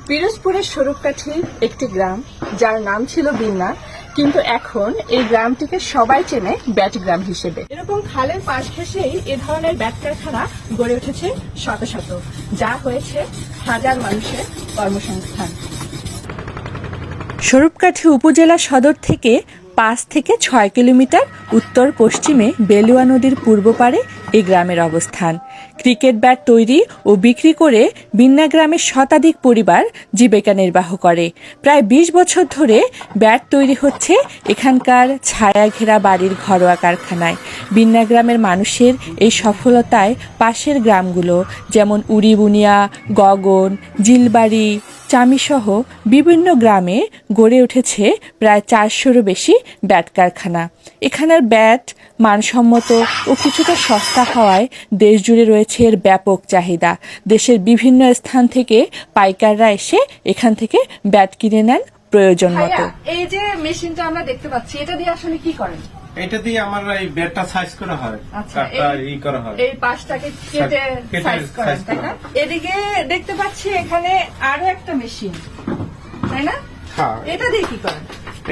পিরোজপুরের স্বরূপকাঠি একটি গ্রাম যার নাম ছিল বিন্না, কিন্তু এখন এই গ্রামটিকে সবাই চেনে ব্যাট গ্রাম হিসেবে। এরকম খালের পাশ ঘেঁষেই এ ধরনের ব্যাট কারখানা গড়ে উঠেছে শত শত, যা হয়েছে হাজার মানুষের কর্মসংস্থান। স্বরূপকাঠি উপজেলা সদর থেকে 5 থেকে 6 কিলোমিটার উত্তর পশ্চিমে বেলুয়া নদীর পূর্ব পারে এই গ্রামের অবস্থান। ক্রিকেট ব্যাট তৈরি ও বিক্রি করে বিন্না গ্রামের শতাধিক পরিবার জীবিকা নির্বাহ করে। প্রায় 20 বছর ধরে ব্যাট তৈরি হচ্ছে এখানকার ছায়া ঘেরা বাড়ির ঘরোয়া কারখানায়। বিন্না গ্রামের মানুষের এই সফলতায় পাশের গ্রামগুলো যেমন উড়িবুনিয়া, গগন, জিলবাড়ি, চামিসহ বিভিন্ন গ্রামে গড়ে উঠেছে প্রায় 400-এরও বেশি ব্যাট কারখানা। এখানের ব্যাট মানসম্মত ও কিছুটা সস্তা হওয়ায় দেশ জুড়ে রয়েছে এর ব্যাপক চাহিদা। দেশের বিভিন্ন স্থান থেকে পাইকাররা এসে এখান থেকে ব্যাট কিনে নেন প্রয়োজন মতো। এই যে মেশিনটা আমরা দেখতে পাচ্ছি, এটা দিয়ে আসলে কি করেন? এটা দিয়ে আমার এই ব্যাটটা সাইজ করা হয়, কাটটা করা হয়, এই পাশটাকে কেটে সাইজ করেন, তাই না? এদিকে দেখতে পাচ্ছি এখানে আরো একটা মেশিন, তাই না? হ্যাঁ। এটা দিয়ে কি করেন?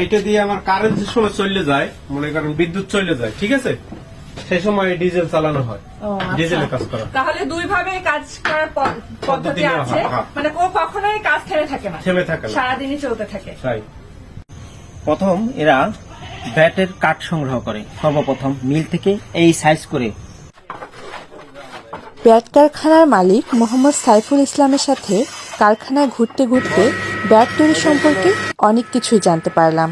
এটা দিয়ে আমার কারেন্ট যে সময় চলে যায়, মনে করেন বিদ্যুৎ চলে যায়, ঠিক আছে, সেই সময় ডিজেল চালানো হয়, ডিজেলে কাজ করা। তাহলে দুই ভাবে কাজ করার পদ্ধতি আছে, মানে ও কখনোই কাজ থেমে থাকে না, সারাদিনই চলতে থাকে। প্রথম এরা ব্যাটের কাঠ সংগ্রহ করে, সর্বপ্রথম মিল থেকে এই সাইজ করে। ব্যাট কারখানার মালিক মোহাম্মদ সাইফুল ইসলামের সাথে কারখানায় ঘুরতে ঘুরতে ব্যাট তৈরি সম্পর্কে অনেক কিছুই জানতে পারলাম।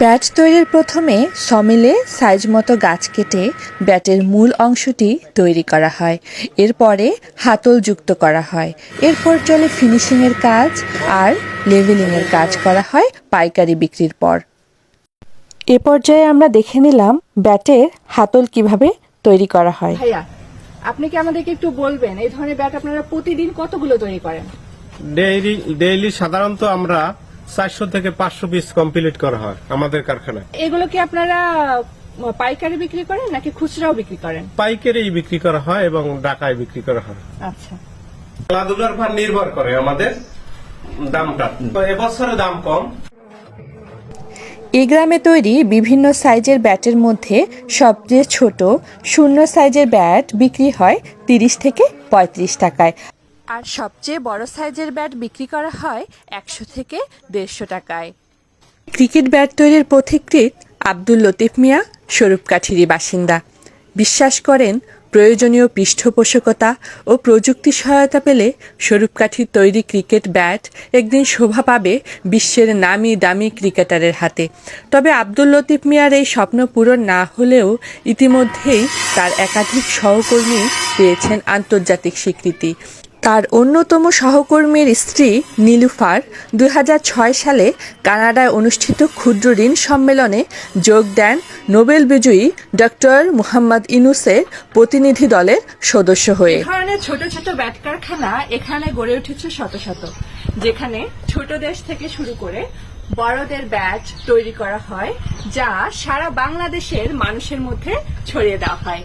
ব্যাট তৈরির প্রথমে সমিলে সাইজ মতো গাছ কেটে ব্যাটের মূল অংশটি তৈরি করা হয়। এরপরে হাতল যুক্ত করা হয়। এরপর চলে ফিনিশিংয়ের কাজ আর লেভেলিংয়ের কাজ করা হয় পাইকারি বিক্রির পর। এ পর্যায়ে আমরা দেখে নিলাম ব্যাটের হাতল কিভাবে তৈরি করা হয়। ভাইয়া, আপনি কি আমাদেরকে একটু বলবেন এই ধরনের ব্যাট আপনারা প্রতিদিন কতগুলো তৈরি করেন? ডেইলি সাধারণত আমরা 400 থেকে 500 পিস কমপ্লিট করা হয় আমাদের কারখানায়। এগুলো কি আপনারা পাইকারি বিক্রি করেন নাকি খুচরাও বিক্রি করেন? পাইকারি বিক্রি করা হয় এবং ঢাকায় বিক্রি করা হয়। আচ্ছা, খেলাধুলার উপর নির্ভর করে আমাদের দামটা। এবছরে দাম কম। এই গ্রামে তৈরি বিভিন্ন সাইজের ব্যাটের মধ্যে সবচেয়ে ছোট 0 সাইজের ব্যাট বিক্রি হয় 30 থেকে 35 টাকায়, আর সবচেয়ে বড় সাইজের ব্যাট বিক্রি করা হয় 100 থেকে 150 টাকায়। ক্রিকেট ব্যাট তৈরির পথিকৃৎ আব্দুল লতিফ মিয়া স্বরূপকাঠিরই বাসিন্দা। বিশ্বাস করেন প্রয়োজনীয় পৃষ্ঠপোষকতা ও প্রযুক্তি সহায়তা পেলে স্বরূপকাঠির তৈরি ক্রিকেট ব্যাট একদিন শোভা পাবে বিশ্বের নামি দামি ক্রিকেটারের হাতে। তবে আব্দুল লতিফ মিয়ার এই স্বপ্ন পূরণ না হলেও ইতিমধ্যেই তার একাধিক সহকর্মী পেয়েছেন আন্তর্জাতিক স্বীকৃতি। তার অন্যতম সহকর্মীর স্ত্রী নীলুফার 2006 সালে কানাডায় অনুষ্ঠিত ক্ষুদ্র ঋণ সম্মেলনে যোগ দেন নোবেল বিজয়ী ডক্টর মুহাম্মদ ইউনূসের প্রতিনিধি দলের সদস্য হয়ে। এই ধরনের ছোট ছোট ব্যাট কারখানা এখানে গড়ে উঠেছে শত শত, যেখানে ছোট দেশ থেকে শুরু করে বড়দের ব্যাট তৈরি করা হয়, যা সারা বাংলাদেশের মানুষের মধ্যে ছড়িয়ে দেওয়া হয়।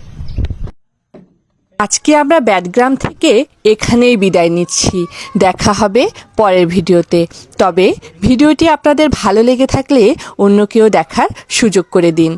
আজকে আমরা ব্যাটগ্রাম থেকে এখানেই বিদায় নিচ্ছি। দেখা হবে পরের ভিডিওতে। তবে ভিডিওটি আপনাদের ভালো লেগে থাকলে অন্য কেউ দেখার সুযোগ করে দিন।